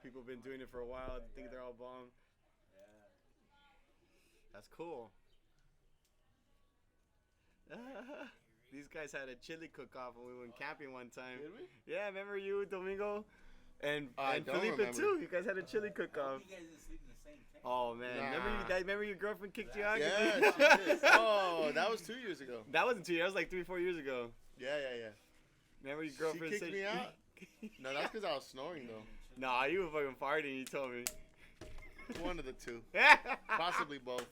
people have been doing it for a while. I think they're all bomb. That's cool. These guys had a chili cook-off when we went camping one time. Did we? Yeah, remember you, Domingo? And I don't Felipe remember. too. You guys had a chili cook-off. You guys didn't sleep in the same tent. Oh man, Nah. remember your girlfriend kicked you out? Yeah, she did. Oh, that was 2 years ago. That wasn't 2 years. That was like 3-4 years ago. Yeah. Remember your girlfriend She kicked me out? No, that's because I was snoring, though. Nah, you were fucking farting. You told me. One of the two. Possibly both.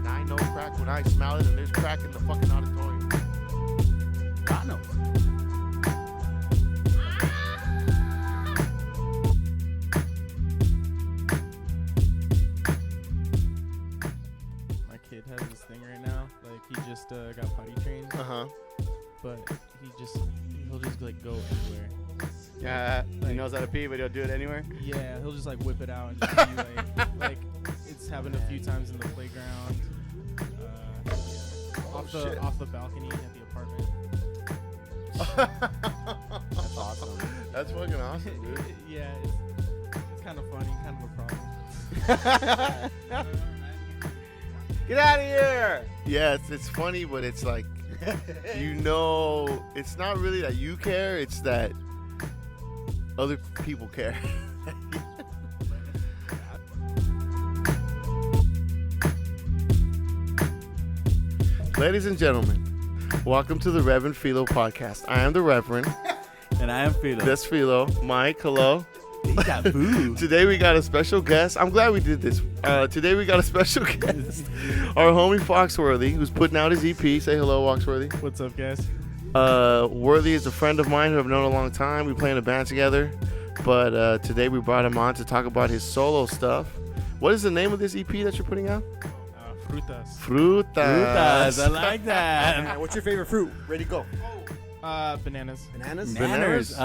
I know crack when I smell it, and there's crack in the fucking auditorium. God knows. My kid has this thing right now. Like he just got potty trained, but he'll just like go anywhere. Yeah, he knows how to pee, but he'll do it anywhere. Yeah, he'll just like whip it out and just be like it's happened a few times in the playground, off the balcony at the apartment. That's awesome. That's fucking awesome, dude. Yeah, it's kind of funny, kind of a problem. Get out of here! Yeah, it's funny, but it's like, it's not really that you care, it's that other people care. Ladies and gentlemen, welcome to the Reverend Filo podcast. I am the Reverend. And I am Filo. That's Filo. Mike, hello. Boo. Today we got a special guest. I'm glad we did this. Today we got a special guest. Our homie Foxworthy, who's putting out his EP. Say hello, Foxworthy. What's up, guys? Worthy is a friend of mine who I've known a long time. We play in a band together. But today we brought him on to talk about his solo stuff. What is the name of this EP that you're putting out? Frutas. Frutas. I like that. What's your favorite fruit? Ready to go. Bananas. Bananas? Bananas?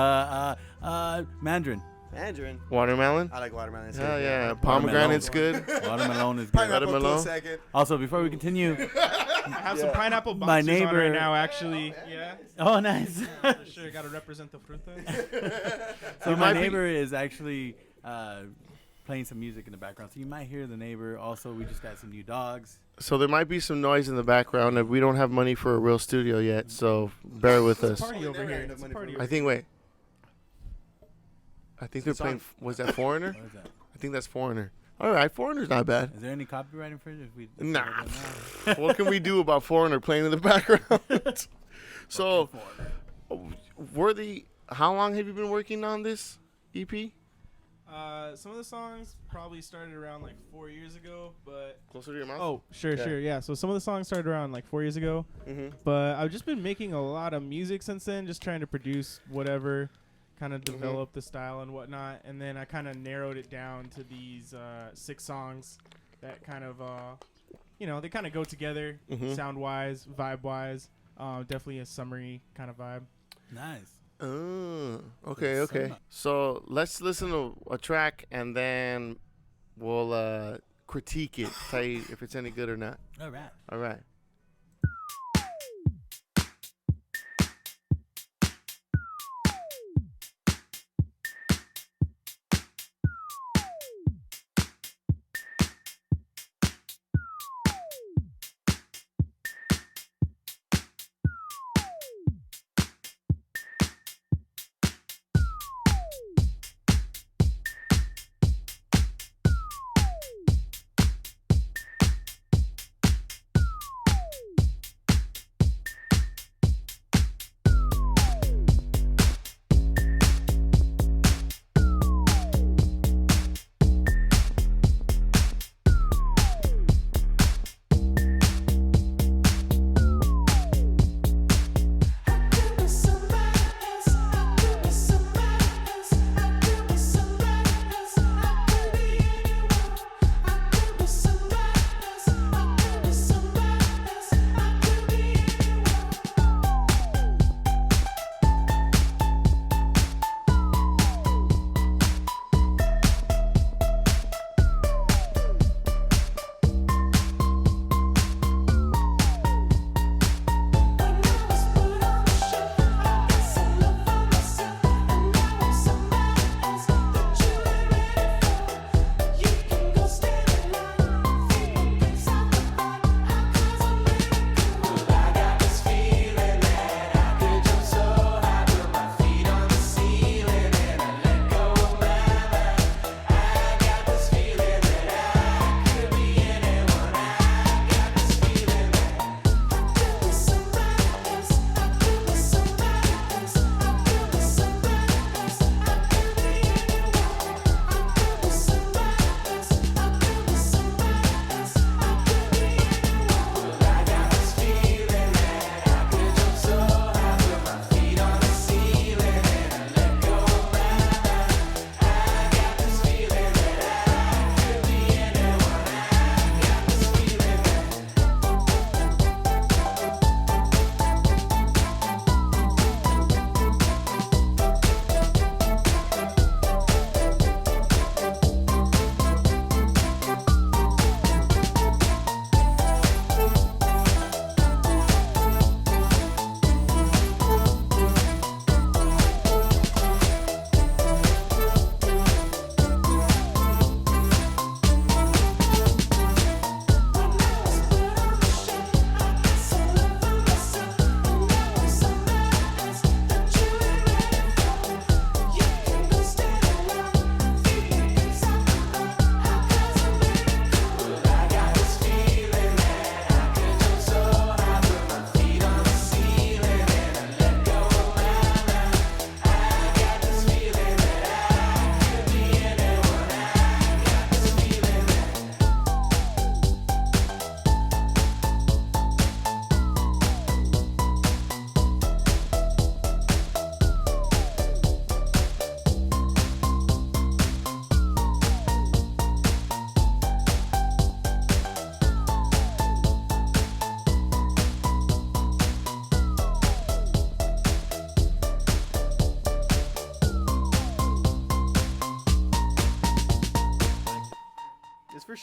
Mandarin. Mandarin. Watermelon? I like watermelon. It's Hell good. yeah. Pomegranate's good. Watermelon is good. Pineapple Watermelon? to a second. Also, before we continue, I have some pineapple My boxers on neighbor- right now, actually. Yeah. oh nice. For sure, gotta represent the frutas. So You my might be- neighbor is actually playing some music in the background, so you might hear the neighbor. Also, we just got some new dogs. So there might be some noise in the background. We don't have money for a real studio yet, so bear with us. Party over Never here. had enough It's a money party for I think, wait. I think they're Song. playing, was that Foreigner? What is that? I think that's Foreigner. All right, Foreigner's not bad. Is there any copyright infringement? If we Nah. What can we do about Foreigner playing in the background? So, Worthy, how long have you been working on this E EP? Some of the songs probably started around like 4 years ago, but Closer to your mouth? oh, sure. Yeah. So some of the songs started around like 4 years ago, Mm-hmm. but I've just been making a lot of music since then, just trying to produce whatever, kind of develop the style and whatnot, and then I kind of narrowed it down to these 6 songs that kind of, they kind of go together, sound-wise, vibe-wise. Definitely a summery kind of vibe. Nice. Oh, okay. So let's listen to a track and then we'll critique it, tell you if it's any good or not. All right. All right.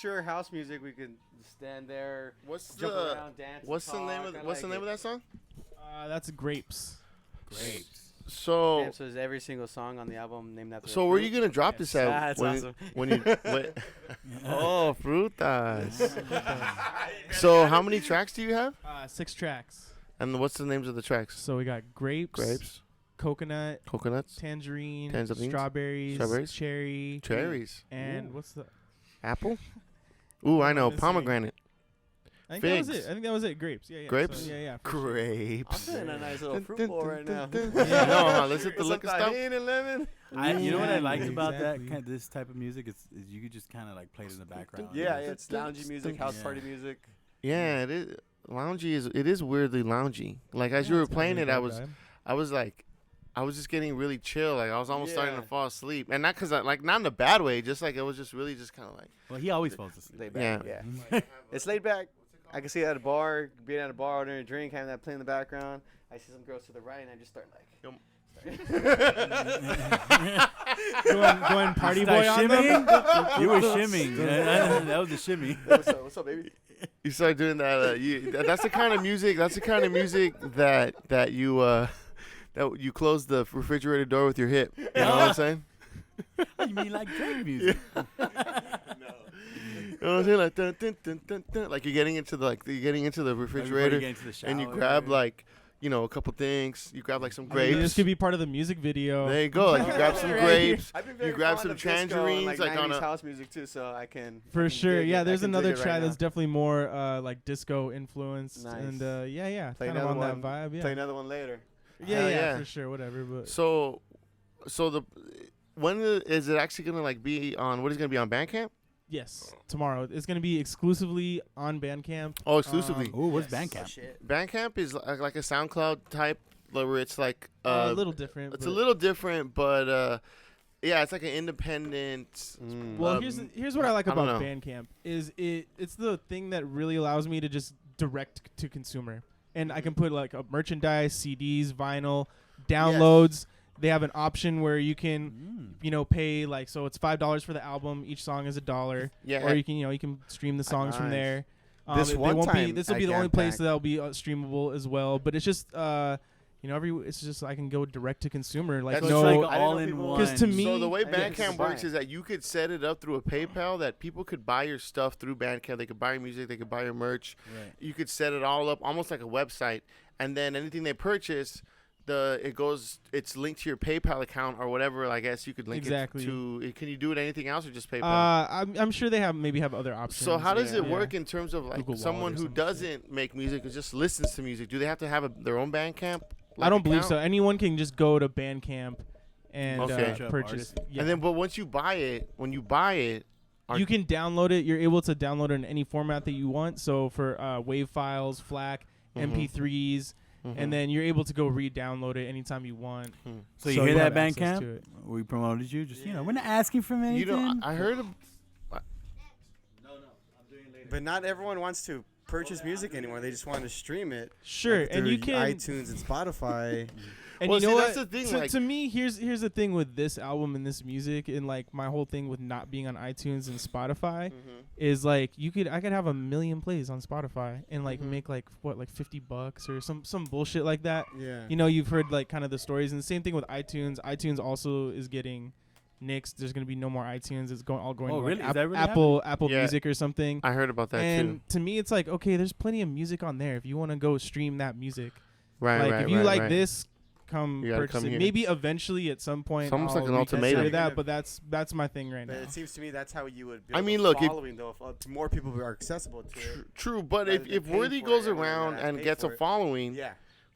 sure house music we could stand there, What's jump the around, dance. what's the talk. name of what's the name of that song? That's Grapes. Grapes. So Damn, so is every single song on the album named after? so where are you gonna drop this at? That's when, awesome. When you wait. Oh, frutas. So how many tracks do you have? 6 tracks. And what's the names of the tracks? So we got grapes, coconut, coconuts, tangerine, Tangerines, strawberries, cherry, cherries, and what's the? apple. Ooh, I know, Missing. pomegranate. I think that was Figs. it. I think that was it. Grapes. Yeah, yeah. Grapes? So, yeah. for sure. I'm Grapes. feeling a nice little fruit bowl right now. No, let's hit the liquor stuff. Tahini and lemon. You know what I Exactly, liked about that exactly. this type of music is you could just kind of like play it in the background. Yeah, it's loungy music, house Yeah. party music. Yeah, it is. It is weirdly loungy. Like as you were it's got a playing really it, good vibe. I was just getting really chill. Like I was almost starting to Yeah. fall asleep, and not because not in a bad way. Just like it was just really just kind of like. Well, he always falls asleep. Laid back. Yeah. It's laid back. I can see it at a bar, being at a bar, ordering a drink, having that play in the background. I see some girls to the right, and I just start like. going party Start boy on them. shimmying? You were shimmying. That was a shimmy. What's up, baby? You start doing that. That's the kind of music. That's the kind of music that you close the refrigerator door with your hip. You know what I'm saying? You mean like Drake music? You know what I'm saying? Like dun, dun, dun, dun, dun. Like you're getting into the Before refrigerator, you get into the shower. and you grab like a couple things. You grab like some I mean, grapes. this could be part of the music video. There you go. Like you grab some Right grapes. I've been very You grab fond some of disco and, tangerines, like, on 90s a- house music too, so I can. For I can sure. dig it. Yeah, I there's can dig another it right track now. that's definitely more like disco influenced, Nice. and yeah, Play kind of another on that vibe. Yeah, Play another one later. Hell yeah, yeah. for sure. Whatever, but So when is it actually gonna like be on? What is it gonna be on Bandcamp? yes, tomorrow it's gonna be exclusively on Bandcamp. Oh, exclusively. Ooh, what's Yes. Bandcamp? Shit. Bandcamp is like a SoundCloud type, where it's like A little different. it's but- a little different, but yeah, it's like an independent. Well, um, here's what I like I don't about know. Bandcamp is it's the thing that really allows me to just direct to consumer, and I can put like a merchandise, CDs, vinyl, downloads. They have an option where you can pay like, so it's $5 for the album. Each song is $1. Yeah, Or you can stream the songs from Nice. there. This They one won't be. time This will be I the only got place back- that'll be streamable as well. But it's just it's just I can go direct to consumer. Like That's So no, it's like I didn't know all in people- one. 'Cause to me- So the way I didn't know Bandcamp people works buy is that you could set it up through a PayPal that people could buy your stuff through Bandcamp. They could buy your music. They could buy your merch. Right. You could set it all up almost like a website, and then anything they purchase, it's linked to your PayPal account or whatever. I guess you could link Exactly. it to. Can you do it anything else or just PayPal? I'm sure they have other options. So how does it Yeah. work in terms of like Google someone Wallet or who some shit. doesn't make music or just listens to music? Do they have to have their own Bandcamp? I don't believe account? so. Anyone can just go to Bandcamp and Okay. purchase. Yeah. And then, but once you buy it, are- you can download it. You're able to download it in any format that you want. So for WAV files, FLAC, Mhm. MP3s, Mhm. and then you're able to go re-download it anytime you want. So you hear have that access to Bandcamp? it. We promoted you. Just we're not asking for anything. You know, I heard. But not everyone wants to purchase music anymore. They just want to stream it. Sure, like, and through you can. iTunes and Spotify. And Well, you know see, what? that's the thing, To, like- to me, here's the thing with this album and this music, and like my whole thing with not being on iTunes and Spotify is like I could have 1 million plays on Spotify and like make like $50 or some bullshit like that. Yeah. You know, you've heard like kind of the stories, and the same thing with iTunes. iTunes also is getting nixed. There's gonna be no more iTunes. It's going Oh, to like really? Is that really Apple Yeah. Music or something. I heard about that And too. to me, it's like, okay, there's plenty of music on there if you want to go stream that music. Right, Like right, if you right, like right. this, come You gotta purchase come it. here. Maybe eventually at some point. It's almost I'll like an reconsider ultimatum. that, but that's my thing right But now. it seems to me that's how you would build I mean, a look, if- following, though. If more people are accessible to it. True, but rather if than if paying Worthy for goes it and then around have to and pay gets a for it. following, Yeah.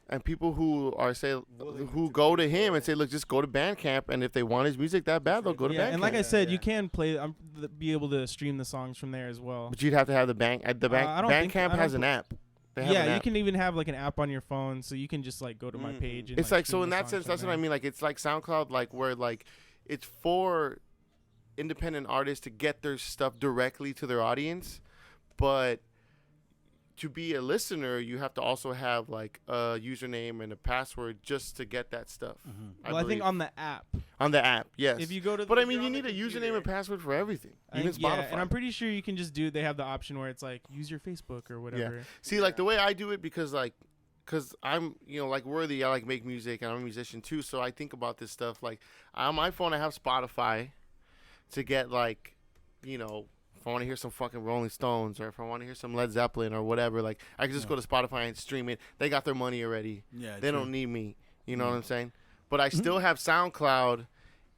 and people who are Willing who to go pay to for him it. and say, look, just go to Bandcamp, and if they want his music that bad, they'll go to Yeah, Bandcamp. and like I said, you Yeah. can play. Be able to stream the songs from there as well. But you'd have to have the bank. I don't think- Bandcamp I has don't an app. They have an Yeah, you app. can even have like an app on your phone, so you can just like go to my Mhm. page. And, It's like so stream in the that songs sense, from that's what I there. mean. Like it's like SoundCloud, like where like it's for independent artists to get their stuff directly to their audience, but to be a listener, you have to also have like a username and a password just to get that stuff. Well, I think on the app. On the app, yes. If you go to, but I if mean, you're you on the need a computer, username and password for everything. Even Spotify. Yeah, and I'm pretty sure you can just do. They have the option where it's like use your Facebook or whatever. See, like the way I do it, because I'm, like Worthy, I like make music and I'm a musician too. So I think about this stuff. Like on my phone, I have Spotify to get like, if I want to hear some fucking Rolling Stones or if I want to hear some Led Zeppelin or whatever, like I can just go to Spotify and stream it. They got their money already. Yeah, they don't need me. You know what I'm saying? But I still have SoundCloud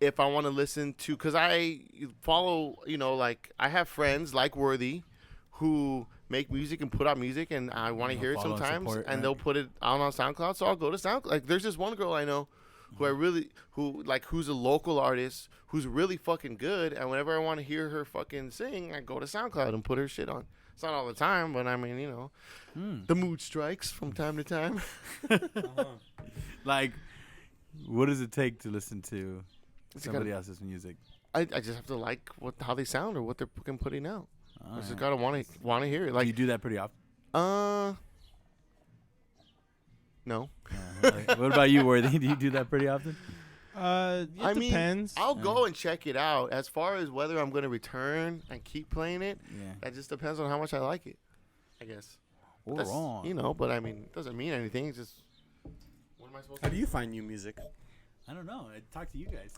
if I want to listen to, because I follow, like I have friends like Worthy who make music and put out music, and I want to hear it sometimes, and they'll put it out on SoundCloud. So I'll go to SoundCloud. Like there's this one girl I know who's a local artist who's really fucking good, and whenever I want to hear her fucking sing, I go to SoundCloud and put her shit on. It's not all the time, but I mean, the mood strikes from time to time. Like, what does it take to listen to somebody else's music? I just have to like how they sound or what they're fucking putting out. I just gotta want to hear it. Like, do you do that pretty often? No. What about you, Worthy? Do you do that pretty often? It depends. I'll go and check it out. As far as whether I'm gonna return and keep playing it, that just depends on how much I like it, I guess. Or wrong. But I mean, it doesn't mean anything. It's just, what am I supposed to How do you find new music? I don't know. I talked to you guys.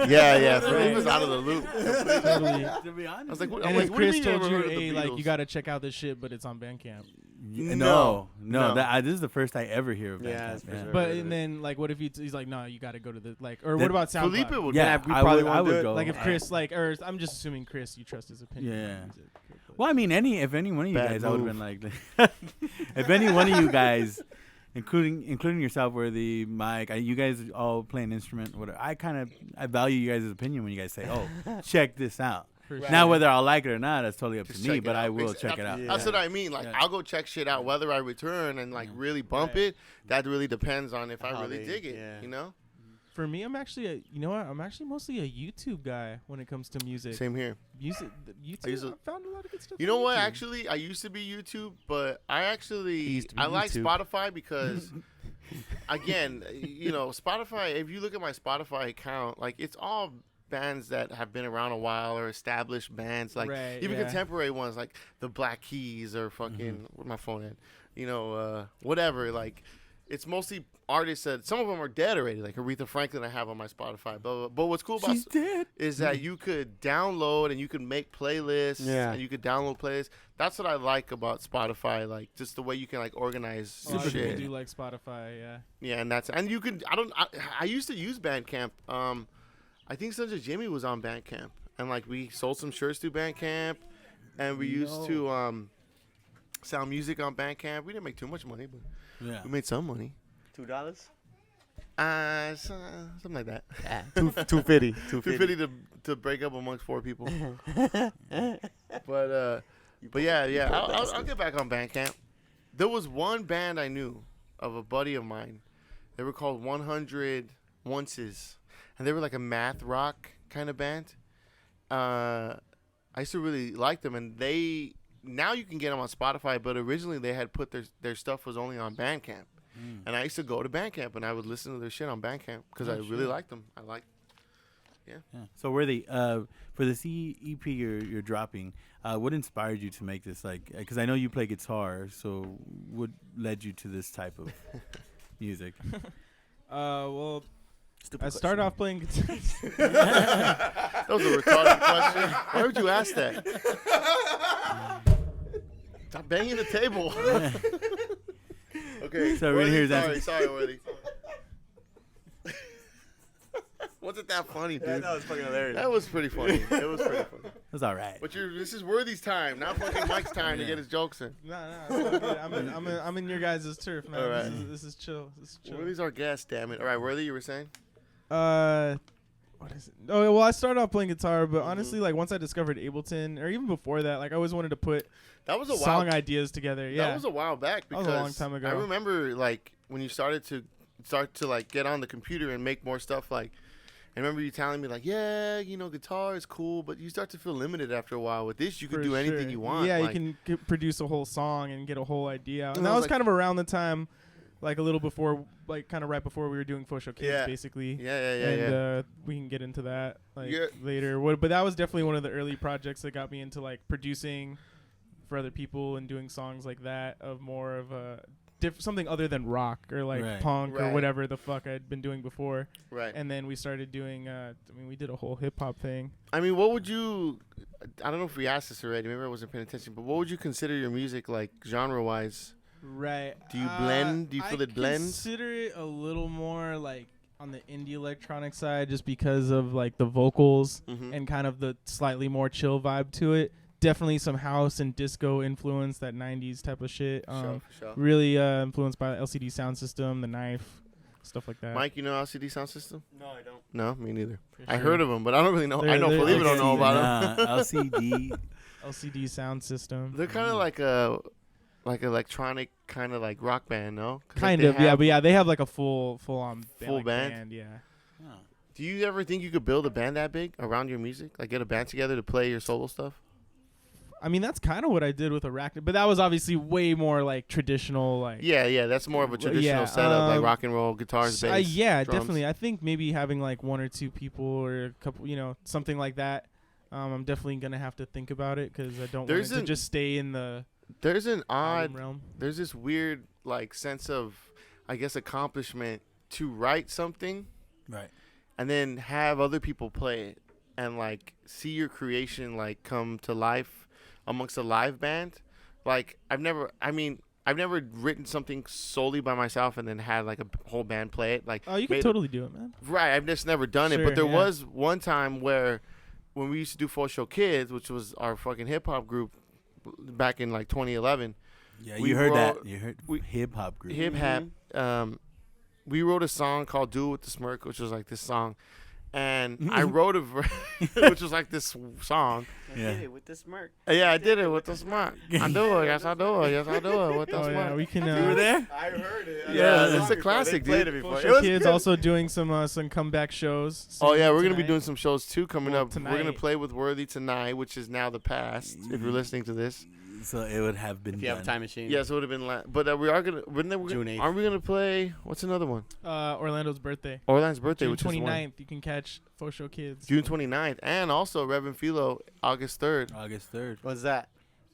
Yeah. Philip was out of the loop. Totally. To be honest. I was like, what, And I'm if like, what do Chris you mean told you you, never heard of the hey, like Beatles? you gotta check out this shit, but it's on Bandcamp. No. This is the first I ever hear of Bandcamp. Yeah, that's for sure. But and then like, what if he's like, no, you gotta go to the or what about SoundCloud? Felipe would Yeah, we probably I won't do would it. go. Like if Chris or I'm just assuming Chris, you trust his opinion. Yeah. on music, but- Well, I mean, if any one of you Bad guys, I would have move. been like, if any one of you guys, including yourself, Worthy, Mike, you guys all play an instrument, whatever. I value you guys' opinion when you guys say, "Oh, check this out." For Right. sure. Now, whether I'll like it or not, that's totally up Just to me. check it But I out. will check it out. That's what I mean. Like, Yeah. I'll go check shit out whether I return and like really bump it. That really depends on if I How really they- dig it. yeah. You know. For me, I'm actually I'm actually mostly a YouTube guy when it comes to music. Same here. YouTube, I found a lot of good stuff. You know on what? YouTube. Actually, I used to be YouTube, but I used to be like YouTube. Spotify because, again, Spotify. If you look at my Spotify account, like it's all bands that have been around a while or established bands, like Right, even yeah. contemporary ones like the Black Keys or fucking where's my phone at? Whatever. Like it's mostly artists that some of them are dead already, like Aretha Franklin I have on my Spotify. But what's cool about She's dead. is that you could download and you could make playlists and you could download playlists. That's what I like about Spotify, like just the way you can like organize A lot of people shit. do like Spotify, yeah. Yeah, and you can I used to use Bandcamp. I think Sons of Jimmy was on Bandcamp, and like we sold some shirts through Bandcamp, and we used to sell music on Bandcamp. We didn't make too much money, but we made some money. $2? Something like that. Yeah, $2.50. $2.50 to break up amongst 4 people. But yeah, I'll get back on Bandcamp. There was one band I knew of, a buddy of mine. They were called 100 Onces, and they were like a math rock kind of band. I used to really like them, and now you can get them on Spotify, but originally they had put their stuff was only on Bandcamp. And I used to go to Bandcamp and I would listen to their shit on Bandcamp because I really liked them. Yeah. So Worthy, for this EP you're dropping, what inspired you to make this? Like, because I know you play guitar, so what led you to this type of music? Well, Stupid I started off playing guitar. That was a retarded question. Why would you ask that? Stop banging the table. Okay. So we're gonna hear his Worthy, answer. sorry, Worthy. Wasn't that funny, dude? Yeah, that was fucking hilarious. That was pretty funny. It was pretty funny. That's all right. But this is Worthy's time, not fucking Mike's time to get his jokes in. No, it's all good. I'm in your guys' turf, man. All right. This is chill. This is chill. Worthy's our guest, damn it. All right, Worthy, you were saying? What is it? Oh, well, I started off playing guitar, but honestly, like once I discovered Ableton, or even before that, like I always wanted to put That was a song while. ideas together. Yeah, That was a while back That because was a long time ago. I remember like when you started to like get on the computer and make more stuff. Like I remember you telling me like, yeah, you know, guitar is cool, but you start to feel limited after a while. With this, you can For do anything sure. you want. Yeah, like, you can produce a whole song and get a whole idea out. And And I that was was like- kind of around the time, like a little before, like kind of right before we were doing For Show Kids, Yeah. basically. yeah. And we can get into that like Yeah. later. But that was definitely one of the early projects that got me into like producing for other people and doing songs like that of more of a something other than rock or like Right. punk or Right. whatever the fuck I'd been doing before. Right. And then we started doing. We did a whole hip hop thing. I mean, what would you? I don't know if we asked this already. Maybe I wasn't paying attention. But what would you consider your music like genre-wise? Right. Do you blend? Do you feel I it blends? consider it a little more like on the indie electronic side, just because of like the vocals Mm-hmm. and kind of the slightly more chill vibe to it. Definitely some house and disco influence, that 90s type of shit. For sure. Really influenced by the LCD sound system, the Knife, stuff like that. Mike, you know LCD Sound System? No, I don't. No, me neither. For I sure. heard of them, but I don't really know. I They're- know, they're believe it or don't know about them. LCD. LCD sound system. They're kind of like electronic kind of like rock band, no? 'Cause, like, Kind they of, yeah, have- but yeah, they have like a full on Full like, band? Yeah. Oh. Do you ever think you could build a band that big around your music? Like get a band together to play your solo stuff? I mean, that's kind of what I did with Arachnid, but that was obviously way more like traditional, like Yeah, that's more of a traditional Yeah, setup, like rock and roll, guitars, bass. yeah, drums. definitely. I think maybe having like one or two people or a couple, something like that. I'm definitely gonna have to think about it because I don't want There's it to an just stay in the There's an album odd, realm. there's this weird like sense of, I guess, accomplishment to write something Right. and then have other people play it and like see your creation like come to life amongst a live band. Like I've never written something solely by myself and then had like a whole band play it. Like Oh, you can made- totally do it, man. Right, I've just never done it. Sure, But there yeah. was one time where when we used to do For Show Kids, which was our fucking hip hop group back in like 2011, Yeah, We you heard wrote- that. You heard we- hip hop group. hip hop. We wrote a song called "Do It with the Smirk," which was like this song, and I wrote which was like this song. I Yeah. did it with the smirk. Yeah, I did it with the smirk. I do it. Yes, I do it. Yes, I do it with the Oh yeah, smirk. we can. You were there? I heard it. Yeah, it's a classic, Played dude. it before. Social It was Kids good. also doing some comeback shows. Oh yeah, soon we're gonna be tonight. doing some shows too coming Well, up. We're gonna tonight. play with Worthy tonight, which is now the past. If you're listening to this, So it would have been If you have a done. time machine. yes, it would have been. But we are gonna. June 8th. Aren't we gonna play? What's another one? Orlando's birthday. Orlando's birthday, June which is 29th. You can catch For Show Kids. June 29th, and also Reverend Philo, August 3rd. August 3rd. What's that?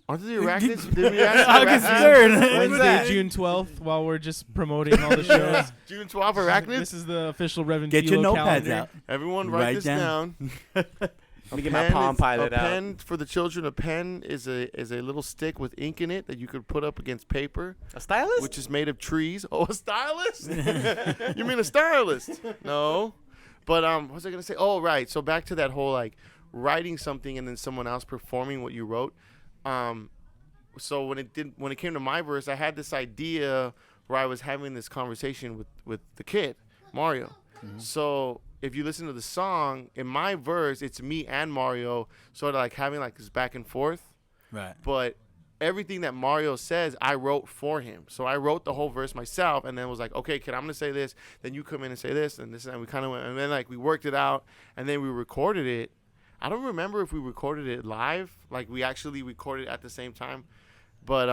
Aren't the Arachnids? Did we ask the August Arachnids? 3rd. When's Wednesday, that? June 12th. While we're just promoting all the shows. June 12th, Arachnids. This is the official Reverend Get your Philo notepads calendar. out. Everyone, write Write this down. down. Let me get my Palm Pilot A out. pen for the children. A pen is a little stick with ink in it that you could put up against paper, A stylist? which is made of trees. Oh, a stylist? You mean a stylist? No. But what was I gonna say? Oh, right. So back to that whole like writing something and then someone else performing what you wrote. So when it came to my verse, I had this idea where I was having this conversation with the kid, Mario. So if you listen to the song, in my verse, it's me and Mario sort of like having like this back and forth. Right. But everything that Mario says, I wrote for him. So I wrote the whole verse myself and then was like, okay, kid, I'm going to say this. Then you come in and say this and this. And we kind of went, and then like we worked it out and then we recorded it. I don't remember if we recorded it live, like we actually recorded it at the same time. But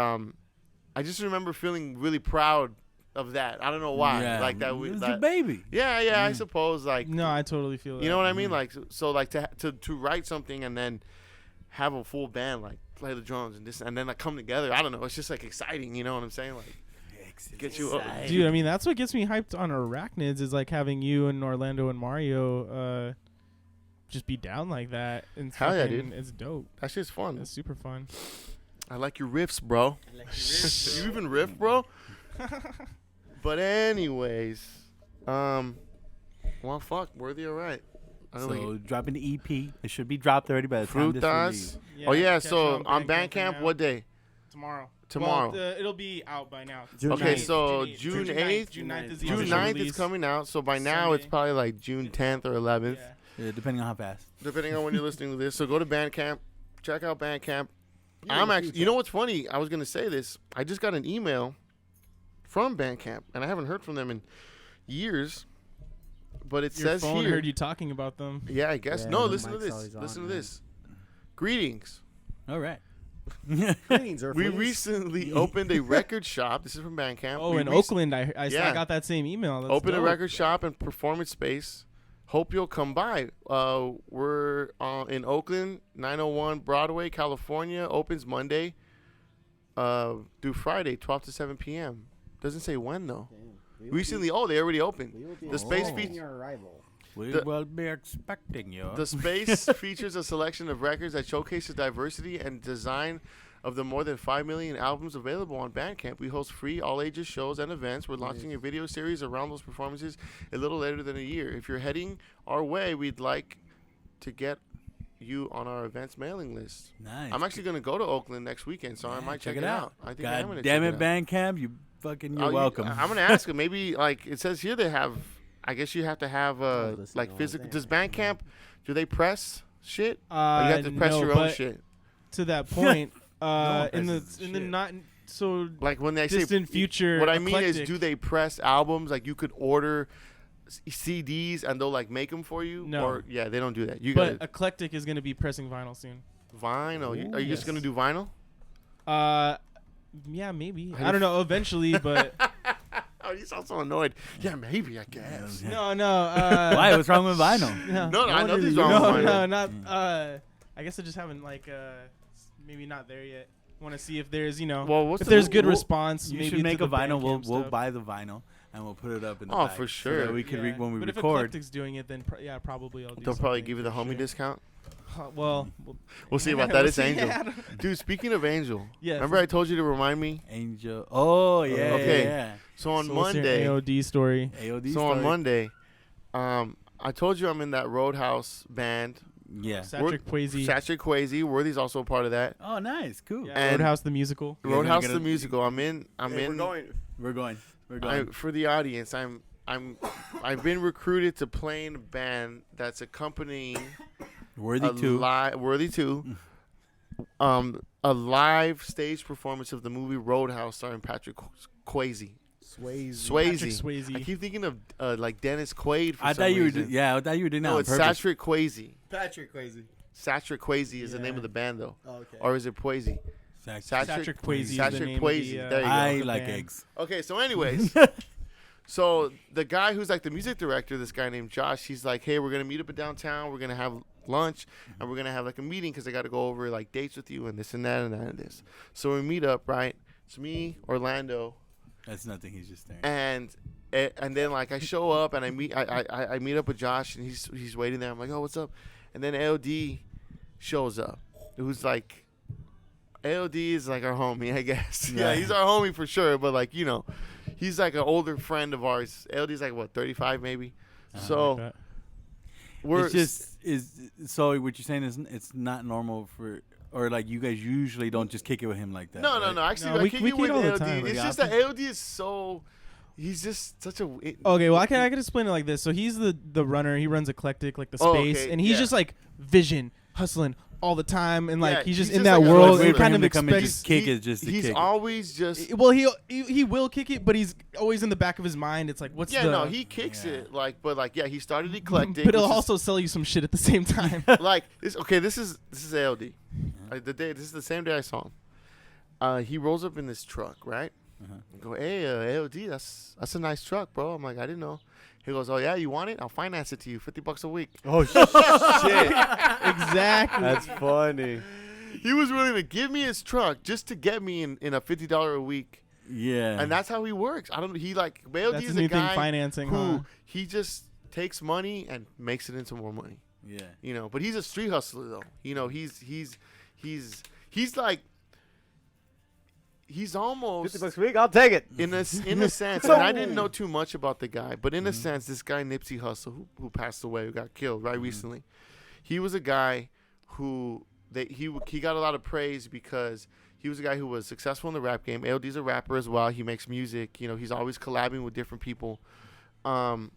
I just remember feeling really proud of that. I don't know why. Yeah. Like that. It was that your baby. yeah, I suppose. Like, No, I totally feel that. you know what I mean? Like, so like to write something and then have a full band like play the drums and this and then like come together. I don't know. It's just like exciting. You know what I'm saying? Like, get you up. Dude, I mean, that's what gets me hyped on Arachnids is like having you and Orlando and Mario just be down like that. And Hell yeah, fucking- dude. It's dope. That shit's fun. It's super fun. I like your riffs, bro. You even riff, bro? But anyways, well, fuck, Worthy, all right. I don't So like dropping the EP. It should be dropped already by the time this Frutas. release. Oh yeah, catch so it on Bandcamp Bandcamp, right what day? Tomorrow. Tomorrow. Well, it'll be out by now. June Okay, 9th. so June June 8th. 8th. June 9th is the June official 9th release. is coming out, so by now it's Sunday. probably like June 10th or 11th, Yeah. Depending on how fast. depending on when you're listening to this. So go to Bandcamp, check out Bandcamp. I'm actually, you know what's funny? I was gonna say this. I just got an email from Bandcamp, and I haven't heard from them in years. but it Your says phone here. heard you talking about them. Yeah, I guess. Yeah, No, the listen to mic's this. always on, Listen to man. this. Greetings. All right. Greetings, or We recently opened a record shop. This is from Bandcamp. Oh, We in rec- Oakland, I Yeah. got that same email. That's Open a dope. record shop and performance space. Hope you'll come by. We're in Oakland, 901 Broadway, California. Opens Monday through Friday, 12 to 7 p.m. Doesn't say when, though. Recently, they already opened. The space feature. feat- Your arrival. We The- will be expecting you. The space features a selection of records that showcase the diversity and design of the more than 5 million albums available on Bandcamp. We host free all-ages shows and events. We're launching a video series around those performances a little later than a year. If you're heading our way, we'd like to get you on our events mailing list. Nice. I'm actually going to go to Oakland next weekend, so I Yeah, might check it out. I think I am going God to damn check it, it out. Bandcamp! You're welcome. I'm going to ask him. Maybe, like, it says here they have, I guess you have to have, listen like, all physical. day. Does Bandcamp, do they press shit? Or you have to press no, your own but shit? To that point, one in the presses in the shit. not so Like, when they say, distant future, what I mean is, eclectic- do they press albums? Like, you could order CDs and they'll, like, make them for you? No. Or, yeah, they don't do that. You But got Eclectic is going to be pressing vinyl soon. vinyl. Are you just Yes. going to do vinyl? Yeah, maybe. How do I don't you know. Eventually, but Oh, you sound so annoyed. Yeah, maybe, I guess. no. Why? What's wrong with vinyl? No, No, I know wonder these you- wrong no, with vinyl. not. I guess I just haven't maybe not there yet. Want to see if there's Well, what's if the- there's good we'll- response. You maybe should to make the a vinyl. We'll Bandcamp stuff. buy the vinyl and we'll put it up in the Oh, back for so that sure. we can when we but record. if Eclectic's doing it, then probably I'll do. They'll probably something give you the for homie sure. discount. Well, We'll see about yeah, that. we'll It's see. Angel. Yeah, I don't- Dude, speaking of Angel, Yes. remember I told you to remind me? Angel. Oh yeah. Okay. Yeah. So on So what's your Monday, AOD story. AOD. so on story. Monday, I told you I'm in that Roadhouse band. Yeah. Satrick Quasi. Satrick Quasi. Worthy's also a part of that. Oh, nice. Cool. Yeah, And- Roadhouse the musical. You guys wanna Roadhouse get the a- musical. I'm Hey, in. we're going. We're going. For the audience, I've been recruited to play in a band that's accompanying Worthy too. Worthy 2. A live stage performance of the movie Roadhouse starring Patrick Swayze. Swayze. Patrick Swayze. I keep thinking of like Dennis Quaid. For I some thought you were. reason. I thought you were doing that No, on it's purpose. Satrick Quasi. Patrick Crazy. Satrick Quasi is the name Yeah. of the band, though. Oh, okay. Or is it Poisey? Satrick Quasi is the Satrick name of Quasi. the, There you go. I the like band. eggs. Okay, so anyways, so the guy who's like the music director, this guy named Josh, he's like, hey, we're gonna meet up in downtown. We're gonna have lunch and we're gonna have like a meeting because I got to go over like dates with you and this and that and that and this. So we meet up, right? It's me, Orlando, That's nothing. He's just there. and then like I show up and I meet up with Josh and he's waiting there. I'm like, oh, what's up? And then AOD shows up. Who's like, AOD is like our homie, I guess. Yeah, Right. he's our homie for sure. But like, he's like an older friend of ours. AOD's like what, 35 maybe. So Like that. we're It's just so what you're saying is it's not normal for or like you guys usually don't just kick it with him like that. no. right? Actually, No, I we kick kick it with all the AOD. time. It's Pretty just that AOD is so. He's just such a. Okay, well I can explain it like this. So he's the runner. He runs Eclectic, like the Oh, space, okay, and he's yeah. just like vision, hustling all the time, and like Yeah, he's just he's in just that like a- So world. it's And weird for kind him of to come and expects. just kick it just to He's kick it. always just. Well, he will kick it, but he's always in the back of his mind. It's like, what's Yeah, the? no, he kicks Yeah. it like, but like, yeah, he started Eclectic. but he'll which is- also sell you some shit at the same time. like this. Okay, this is ALD. This is the same day I saw him. He rolls up in this truck, right? Uh-huh. I go, hey, ALD, that's a nice truck, bro. I'm like, I didn't know. He goes, oh yeah, you want it? I'll finance it to you, $50 a week. Oh shit! Exactly. That's funny. He was willing to give me his truck just to get me in a $50 a week, Yeah. and that's how he works. I don't. He like ALD That's is the a new thing, guy financing, who huh? he just takes money and makes it into more money. Yeah. But he's a street hustler though. He's like he's almost $50 a week, I'll take it. in a sense, and I didn't know too much about the guy, but in a sense, this guy Nipsey Hussle, who passed away, who got killed right recently, he was a guy who he got a lot of praise because he was a guy who was successful in the rap game. ALD's a rapper as well. He makes music. He's always collabing with different people. And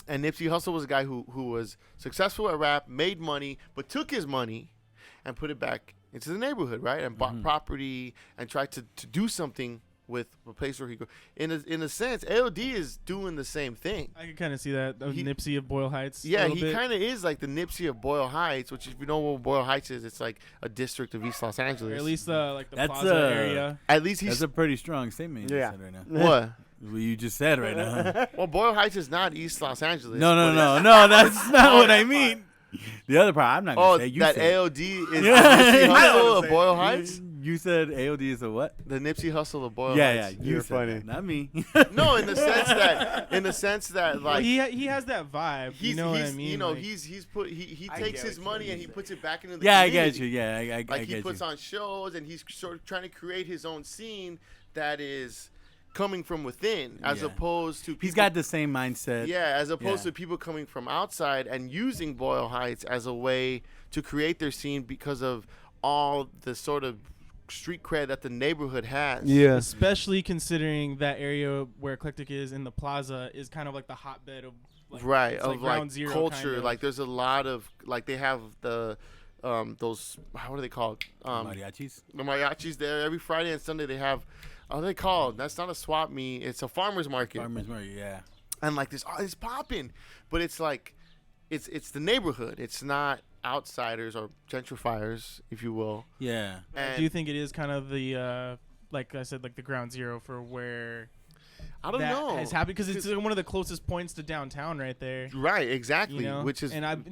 Nipsey Hussle was a guy who was successful at rap, made money, but took his money and put it back into the neighborhood, right? And bought property and tried to do something with a place where he go. In a sense, AOD is doing the same thing. I can kind of see that. He- Nipsey of Boyle Heights. Yeah, a he little bit. kind of is like the Nipsey of Boyle Heights, which if you know what Boyle Heights is, it's like a district of East Los Or Angeles. at least the That's, plaza area. At least That's he's a pretty strong statement you Yeah. just said right now. what? What you just said right now. Well, Boyle Heights is not East Los Angeles. No, but it's- that's not what I mean. The other part, I'm not Oh, gonna say. You that said. AOD is Yeah. the Nipsey I don't Hustle wanna of say Boyle it. Heights. You said AOD is a what? The Nipsey Hustle of Boyle Yeah, Heights. you You're said funny. that, not me. No, in the sense that Well, like he has that vibe. he's You know what I he's mean? you know Like, he I takes get his what money you're and he saying. puts it back into the Yeah, I community. get you. Yeah, I Like he get puts you. on shows and he's sort of trying to create his own scene that is coming from within, as Yeah. opposed to He's people- got the same mindset. yeah, as opposed Yeah. to people coming from outside and using Boyle Heights as a way to create their scene because of all the sort of street cred that the neighborhood has. Yeah. especially considering that area where Eclectic is in the plaza is kind of like the hotbed of like, Right, it's of like like ground zero culture. kind of. Like there's a lot of like they have the those what are they called? Mariachis. The mariachis there every Friday and Sunday they have what are they called? That's not a swap meet, it's a farmer's market. Farmers Market, yeah. And like this it's popping. But it's like it's the neighborhood. It's not outsiders or gentrifiers, if you will. Yeah. And Do you think it is kind of the like I said, like the ground zero for where I don't that know. has happened? Because it's one of the closest points to downtown, right there. Right, exactly. You know, Which is and I've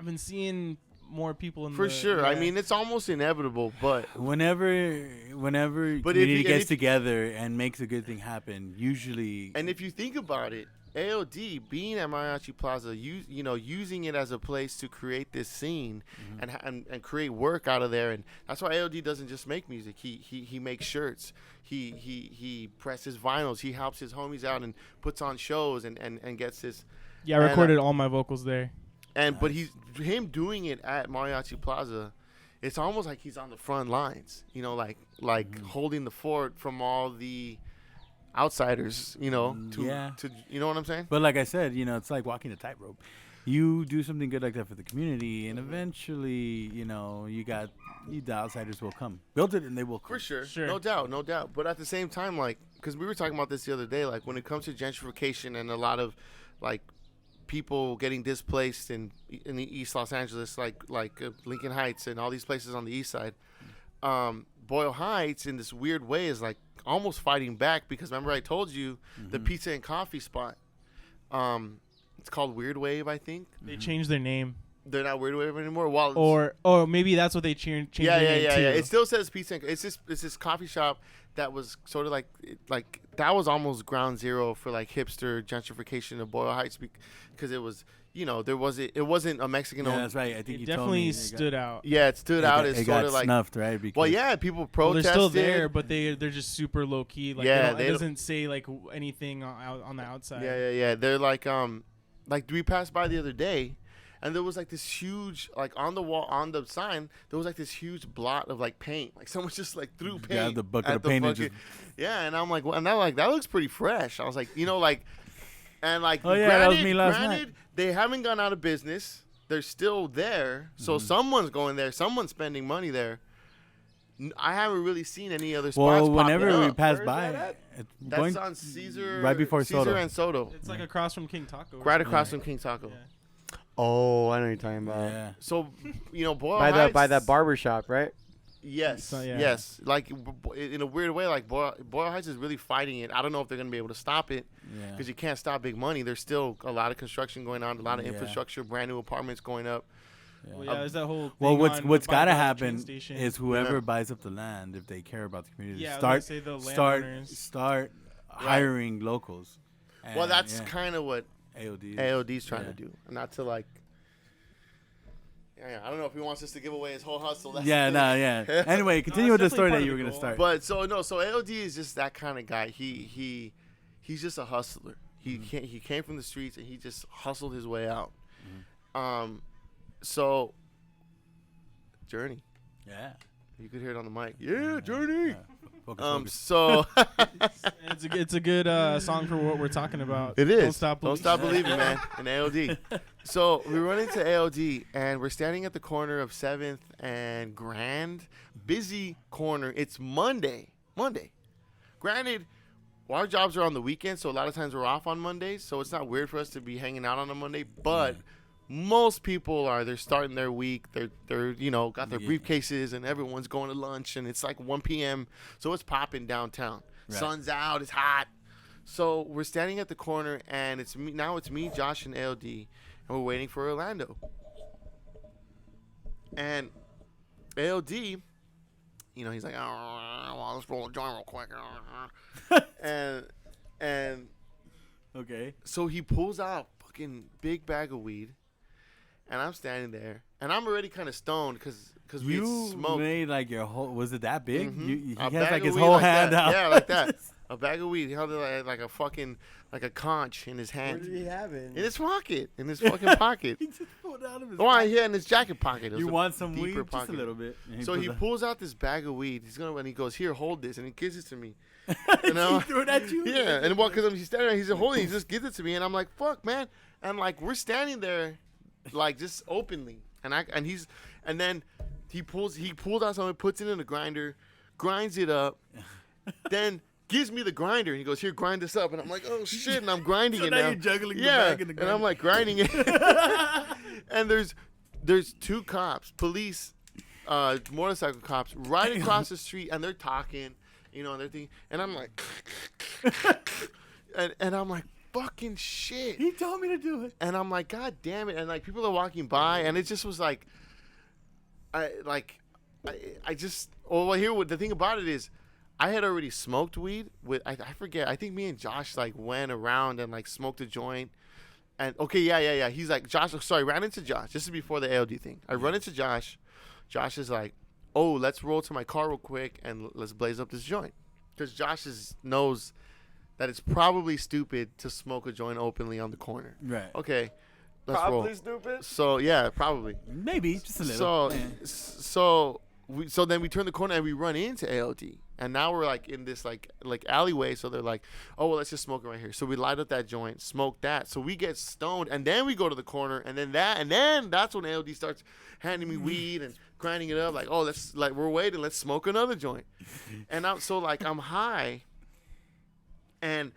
been seeing more people in for the, sure. I yeah. mean, it's almost inevitable, but Whenever But if community you- gets if- together and makes a good thing happen, usually. and if you think about it, AOD being at Mariachi Plaza, you know, using it as a place to create this scene and create work out of there, and that's why AOD doesn't just make music. He makes shirts. He presses vinyls. He helps his homies out and puts on shows and gets this. Yeah, I and, recorded all my vocals there. And but him doing it at Mariachi Plaza, it's almost like he's on the front lines. You know, like holding the fort from all the outsiders. You know, Yeah. to you know what I'm saying? But like I said, it's like walking a tightrope. You do something good like that for the community, and eventually, the outsiders will come. Build it, and they will come. For sure. Sure. No doubt. But at the same time, like, because we were talking about this the other day, like, when it comes to gentrification and a lot of, like, people getting displaced in the East Los Angeles, like Lincoln Heights and all these places on the east side, Boyle Heights, in this weird way, is, like, almost fighting back because, remember I told you, the pizza and coffee spot, it's called Weird Wave, I think. They changed their name, They're not Weird Wave anymore. Well, or maybe that's what they changed yeah, their name to. It still says pizza. It's this coffee shop that was sort of like that was almost ground zero for like hipster gentrification of Boyle Heights because it was it wasn't a Mexican Yeah, owned. that's right. I think It you told me definitely stood out. Yeah, it stood out as It sort got of like snuffed, right? Because well, yeah, people Well, they're protested. still there, but they're just super low key. Like, Yeah, it doesn't say like anything out on the outside. Yeah. They're like we passed by the other day, and there was like this huge on the wall on the sign. There was like this huge blot of like paint. Like someone just like threw paint. grabbed the bucket at of paint and fucking- just. Yeah, and I'm like, well, and they're like, that looks pretty fresh. I was like, and like, Oh, yeah, that was me last night. granted, they haven't gone out of business. They're still there, so Mm-hmm. someone's going there. Someone's spending money there. I haven't really seen any other spots. Well, popping whenever we up. pass Where's by, that at? it's That's going on Caesar, right before Caesar Soto. and Soto, It's like across from King Taco. or right something. across from King Taco. Yeah. Oh, I know what you're talking about. Yeah. So, Boyle By Heights, that barber shop, right? Yes, So, yeah. yes. Like in a weird way, like Boyle Heights is really fighting it. I don't know if they're gonna be able to stop it Yeah. because you can't stop big money. There's still a lot of construction going on, a lot of Yeah. infrastructure, brand new apartments going up. Well, yeah, there's that whole. Well, thing what's by got to the train happen station. is whoever Yeah. buys up the land, if they care about the community, Yeah, I was gonna start say the start landowners. start hiring locals. Well, And, that's yeah, kind of what AOD. AOD's trying yeah. to do, not to like. Yeah, I don't know if he wants us to give away his whole hustle. That's Yeah, the thing. no, yeah. Anyway, continue it's with the story that definitely you were part gonna of the start. But so AOD is just that kind of guy. He's just a hustler. He came from the streets and he just hustled his way out. So Journey, Yeah. you could hear it on the mic. Yeah, Journey. Yeah. Focus. So It's a good song for what we're talking about. it is. Don't stop. Don't stop believing, man. And AOD. So we run into AOD and we're standing at the corner of 7th and Grand. Busy corner. It's Monday. Granted, our jobs are on the weekend, so a lot of times we're off on Mondays, so it's not weird for us to be hanging out on a Monday. But most people are. They're starting their week. They're got their briefcases, and everyone's going to lunch, and it's like 1 p.m. So it's popping downtown. Right. Sun's out. It's hot. So we're standing at the corner, and it's me, Josh, and ALD, and we're waiting for Orlando. And ALD, he's like, well, let's roll a joint real quick. and okay. So he pulls out a fucking big bag of weed, and I'm standing there, and I'm already kind of stoned because we smoked. You made like your whole. Was it that big? Mm-hmm. He has like his whole hand out. Yeah, like that. A bag of weed. He held it like a fucking a conch in his hand. Where did he have it? In his pocket. In his fucking pocket. He just pulled out of his. Yeah, in his jacket pocket. You want some weed? Pocket. Just a little bit. So he pulls out this bag of weed. And he goes, "Here, hold this," and he gives it to me. He threw it at you. Yeah, and because he's standing there, he's holding. He just gives it to me, and I'm like, "Fuck, man!" And like we're standing there, like just openly, and then he pulled out something, puts it in a grinder, grinds it up, then gives me the grinder, and he goes, "Here, grind this up," and I'm like, "Oh shit!" And I'm grinding it now. You're juggling the bag in the grinder. And I'm like grinding it, and there's two cops, police, motorcycle cops, right across the street, and they're talking, and they're thinking, and I'm like, and I'm like, fucking shit. He told me to do it, and I'm like, God damn it, and like people are walking by, and it just was like, the thing about it is, I had already smoked weed with I forget. I think me and Josh like went around and like smoked a joint. And okay, yeah. He's like, ran into Josh. This is before the ALD thing. I run into Josh. Josh is like, "Oh, let's roll to my car real quick and let's blaze up this joint." Because Josh knows that it's probably stupid to smoke a joint openly on the corner. right? Okay, let's Probably roll. stupid. So yeah, probably. Maybe just a little. So then we turn the corner and we run into ALD, and now we're like in this like alleyway. So they're like, "Oh well, let's just smoke it right here." So we light up that joint, smoke that. So we get stoned, and then we go to the corner, and then that's when ALD starts handing me weed and grinding it up. Like, "Oh, we're waiting. Let's smoke another joint." And I'm high, and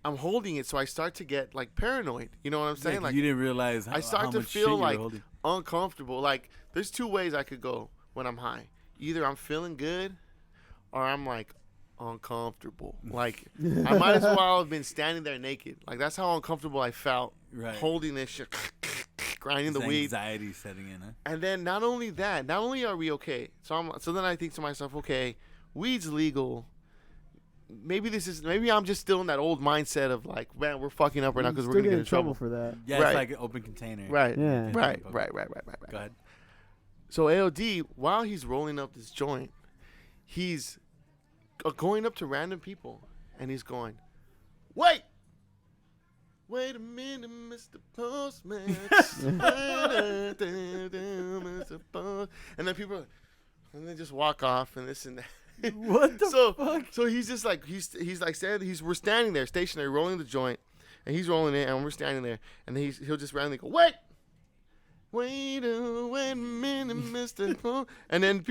I'm holding it, so I start to get like paranoid. You know what I'm saying? Like you didn't realize. I start to feel like uncomfortable. Like there's two ways I could go when I'm high. Either I'm feeling good, or I'm like uncomfortable. Like I might as well have been standing there naked. Like that's how uncomfortable I felt. Right. Holding this shit, grinding the weed. Anxiety setting in. Huh? And then not only are we okay. So then I think to myself, okay, weed's legal. Maybe I'm just still in that old mindset of like, man, we're fucking up right now because we're gonna get in trouble for that. Yeah, right. It's like an open container. Right. Yeah. Right. Go ahead. So ALD, while he's rolling up this joint, he's going up to random people, and he's going, "Wait a minute, Mr. Postman." And then people, and they just walk off and this and that. What the fuck? So he's just like we're standing there, stationary, rolling the joint, and he's rolling it, and we're standing there, and he'll just randomly go, "Wait a minute, Mr. Paul." And then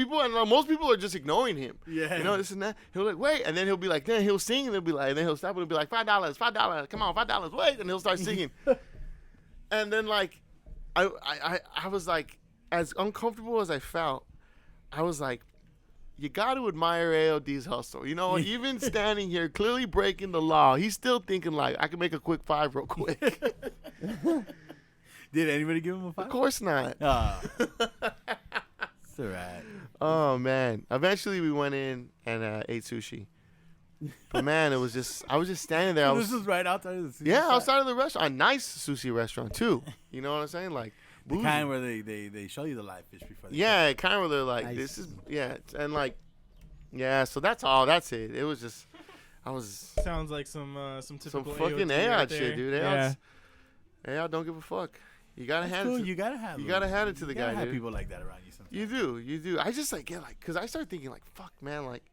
most people are just ignoring him. Yeah. This and that. He'll like, "Wait," and then he'll be like, then he'll sing, and he'll be like, and then he'll stop and he'll be like, $5, come on, $5, wait, and he'll start singing. And then like, I was like, as uncomfortable as I felt, I was like, you got to admire ALD's hustle. Even standing here, clearly breaking the law, he's still thinking like, I can make a quick $5 real quick. Did anybody give him a $5? Of course not. Oh. It's all right. Oh, man. Eventually, we went in and ate sushi. But, man, I was just standing there. This was right outside of the sushi Yeah, spot? outside of the restaurant. A nice sushi restaurant, too. You know what I'm saying? Like, the kind where they show you the live fish before they yeah, kind of where they're like, Nice. this is, yeah. And, like, yeah, so that's all. That's it. It was just, Sounds like some typical fucking AOT AOT right shit, there. dude. Yeah. AOT don't give a fuck. You gotta That's hand cool. it to, You gotta have. you gotta hand it to the you gotta guy, have dude. people like that around you sometimes. You do. I just like get like, cause I start thinking like, fuck, man, like,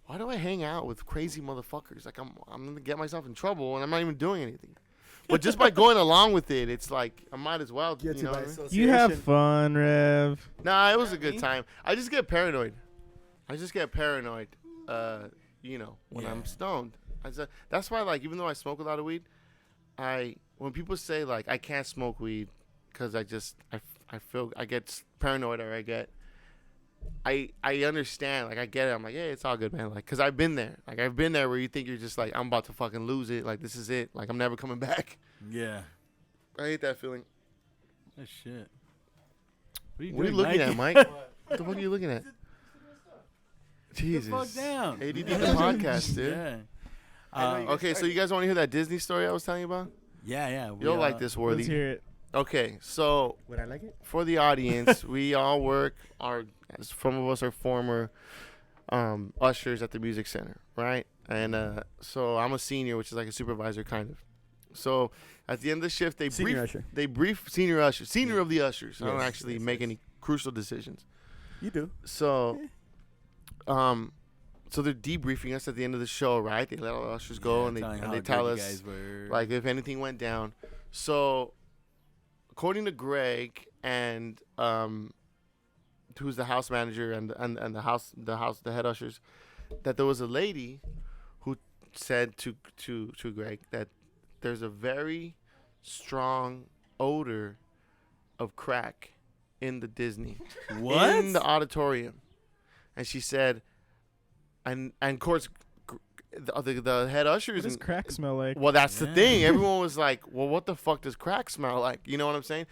why do I hang out with crazy motherfuckers? Like, I'm gonna get myself in trouble, and I'm not even doing anything. But just by going along with it, it's like I might as well. Get You to know by what I mean? association. You have fun, Rev. Nah, it was a good time. I just get paranoid. when I'm stoned. That's why, like, even though I smoke a lot of weed, when people say, like, I can't smoke weed because I feel I get paranoid or I understand, like, I get it. I'm like, hey, it's all good, man. Like, because I've been there. Like, I've been there where you think you're just like, I'm about to fucking lose it. Like, this is it. Like, I'm never coming back. Yeah. I hate that feeling. Oh, shit. What are you looking at, Mike? What the fuck are you looking at? Jesus. Get the fuck down. ADD the podcast, dude. Yeah. Okay, so you guys want to hear that Disney story I was telling you about? Yeah. You'll like this, Worthy. Let's hear it. Okay, so Would I like it? for the audience, we all work. Some of us are former ushers at the music center, right? And so I'm a senior, which is like a supervisor, kind of. So at the end of the shift, Senior usher. they brief senior of the ushers. I don't Yes, actually yes, make yes. any crucial decisions. You do. So, so they're debriefing us at the end of the show, right? They let all the ushers go and they tell us like if anything went down. So, according to Greg and who's the house manager and the head ushers, that there was a lady who said to Greg that there's a very strong odor of crack in the Disney. What? In the auditorium. And she said, and of course, the head ushers. What does crack smell like? Well, that's the thing. Everyone was like, well, what the fuck does crack smell like? You know what I'm saying?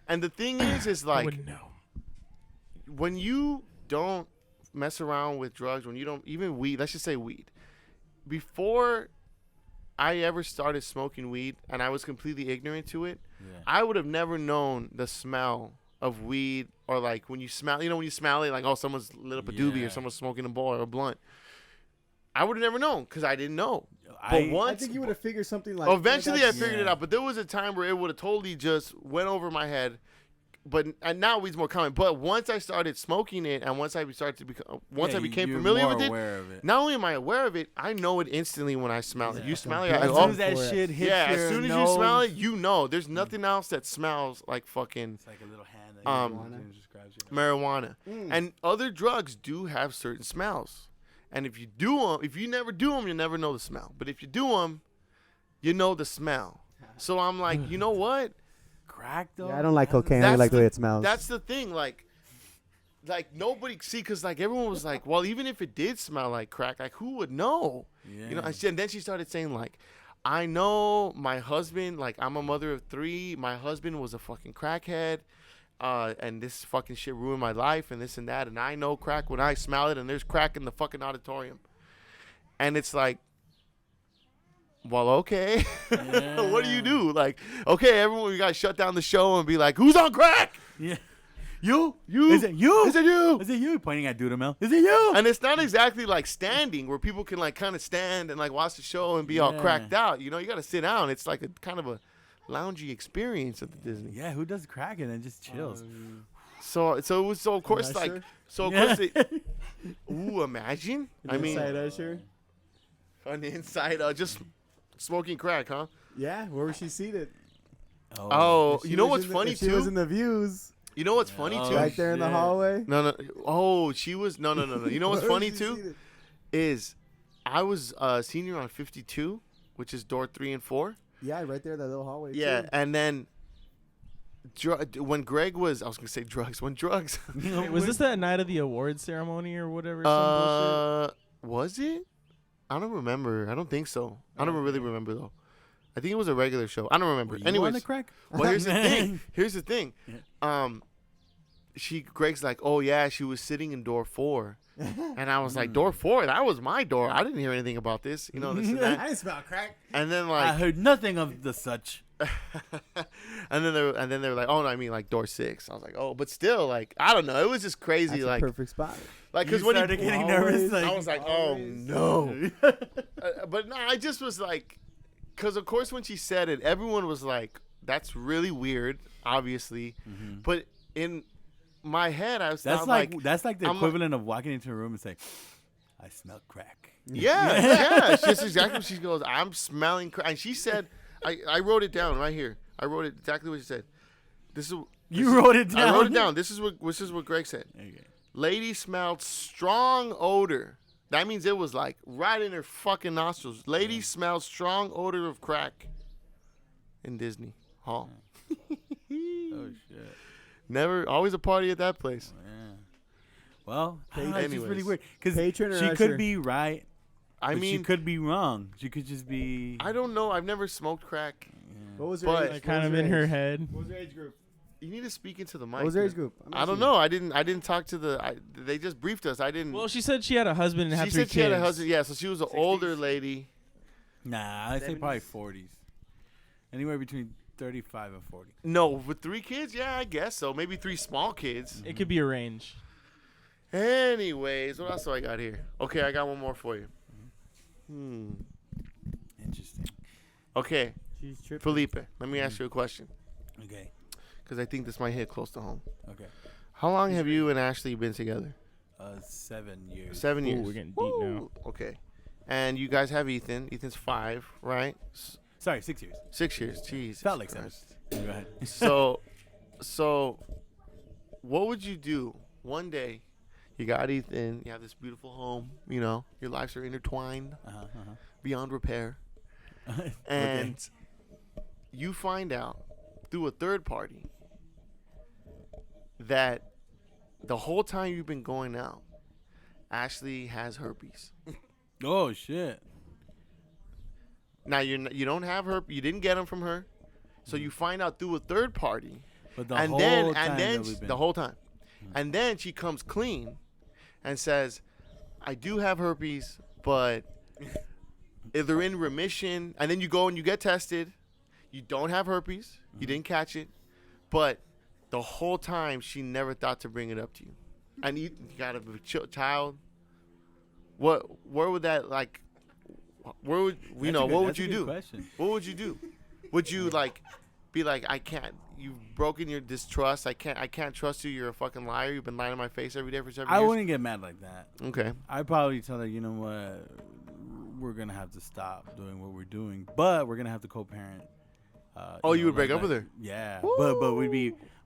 And the thing is I like, wouldn't know. when you don't mess around with drugs, when you don't, even weed, let's just say weed. Before I ever started smoking weed and I was completely ignorant to it, I would have never known the smell of weed, or like when you smell, when you smell it, like, oh, someone's lit up a doobie or someone's smoking a bowl or a blunt. I would have never known because I didn't know. But I once, think you would have figured something like. eventually I figured it out. But there was a time where it would have totally just went over my head. And now weed's more common. But once I started smoking it, and once I became familiar with it, not only am I aware of it, I know it instantly when I smell it. You smell it, As soon as that shit hits as your soon as nose, you smell it, you know. There's nothing else that smells like fucking it's like a little hand that just grabs you. marijuana. And other drugs do have certain smells. And if you never do them, you never know the smell. But if you do them, you know the smell. So I'm like, you know what? Crack though. Yeah, I don't like cocaine. I like the way it smells. That's the thing. Like nobody because like everyone was like, well, even if it did smell like crack, like who would know? Yeah. And then she started saying like, I know my husband. Like I'm a mother of 3. My husband was a fucking crackhead. And this fucking shit ruined my life and this and that. And I know crack when I smell it, and there's crack in the fucking auditorium. And it's like, well, okay. What do you do? Like, okay, everyone, we got to shut down the show and be like, who's on crack? Yeah. You? Is it you? Is it you? Is it you? Pointing at Dudamel. Is it you? And it's not exactly like standing where people can like kind of stand and like watch the show and be all cracked out. You got to sit down. It's like a kind of a loungy experience at the Disney. Yeah, who does crack and then just chills? So it was of course like Usher? ooh, imagine. An inside usher? On the inside, just smoking crack, huh? Yeah, where was she seated? Oh, If you know was what's in the- funny if She was in too? the views. You know what's funny too? Right there in the shit. hallway. No. Oh, she was no. You know what's Where was funny she too? seated? Is I was a senior on 52, which is door 3 and 4. Yeah, right there, that little hallway. Yeah, too. and then when Greg was, I was gonna say drugs. When drugs, Wait, was this that night of the award ceremony or whatever? Some was it? I don't remember. I don't think so. I don't really remember though. I think it was a regular show. I don't remember. Were you Anyways, on the crack? well, here's the thing. Greg's like, oh yeah, she was sitting in door 4, and I was like, door 4? That was my door. I didn't hear anything about this. This and I that. didn't smell crack. And then I like, heard nothing of the such. and then they were like, oh no, I mean like door 6. I was like, oh, but still, like, I don't know. It was just crazy, That's like, a perfect spot. like because You when started he, getting always- nervous. Like, I was like, oh no. But no, I just was like, because of course when she said it, everyone was like, that's really weird, obviously. But in my head, I was that's not like that's like the I'm equivalent of walking into a room and saying, "I smell crack." yeah. It's just exactly what she goes. I'm smelling crack. And she said, I wrote it down right here. I wrote it exactly what she said. You wrote it down. I wrote it down. This is what Greg said. Okay. Lady smelled strong odor That means it was like right in her fucking nostrils. Lady smelled strong odor of crack in Disney Hall. Oh shit. Never, always a party at that place. Yeah. Well, I don't know, it's just really Anyways. weird because Patron or she usher? could be right. I but she mean, could be wrong. She could just be. I don't know. I've never smoked crack. What was her But- age? Like What kind was of her in her age? head. What was her age group? You need to speak into the mic. What was her age man. group? I'm I don't asking know. I didn't talk to the. They just briefed us. I didn't. Well, she said she had a husband and had she 3 said kids. she had a husband. Yeah, so she was an 60s? older lady. Nah, I'd say probably 70s? 40s. Anywhere between 35 and 40. No, with 3 kids. Yeah, I guess so. Maybe 3 small kids. It could be a range. Anyways, what else do I got here? Okay, I got one more for you. Interesting. Okay, She's tripping. Felipe, let me ask you a question Okay. because I think this might hit close to home. Okay. How long have you and Ashley been together? 7 years. 7 Ooh, years. we're getting deep now. Woo! Okay. And you guys have Ethan. Ethan's 5, right? Sorry, 6 years. 6 years. Jeez. Felt like 7. Go ahead. So, what would you do one day? You got Ethan. You have this beautiful home. You know, your lives are intertwined beyond repair. And you find out through a third party that the whole time you've been going out, Ashley has herpes. Oh shit. Now you don't have herpes. You didn't get them from her, so you find out through a third party, But the and whole then time and then that we've been, the whole time, and then she comes clean, and says, "I do have herpes, but if they're in remission." And then you go and you get tested. You don't have herpes. You didn't catch it, but the whole time she never thought to bring it up to you. And you got a child. Where would that like? Where would That's a good- what would that's a you good do? question. What would you do? Would you like be like, I can't? You've broken your distrust. I can't trust you. You're a fucking liar. You've been lying in my face every day for 7 I years. wouldn't get mad like that. Okay. I'd probably tell her, you know what, we're gonna have to stop doing what we're doing, but we're gonna have to co-parent. Oh, you know, would break like up with that. her? Yeah,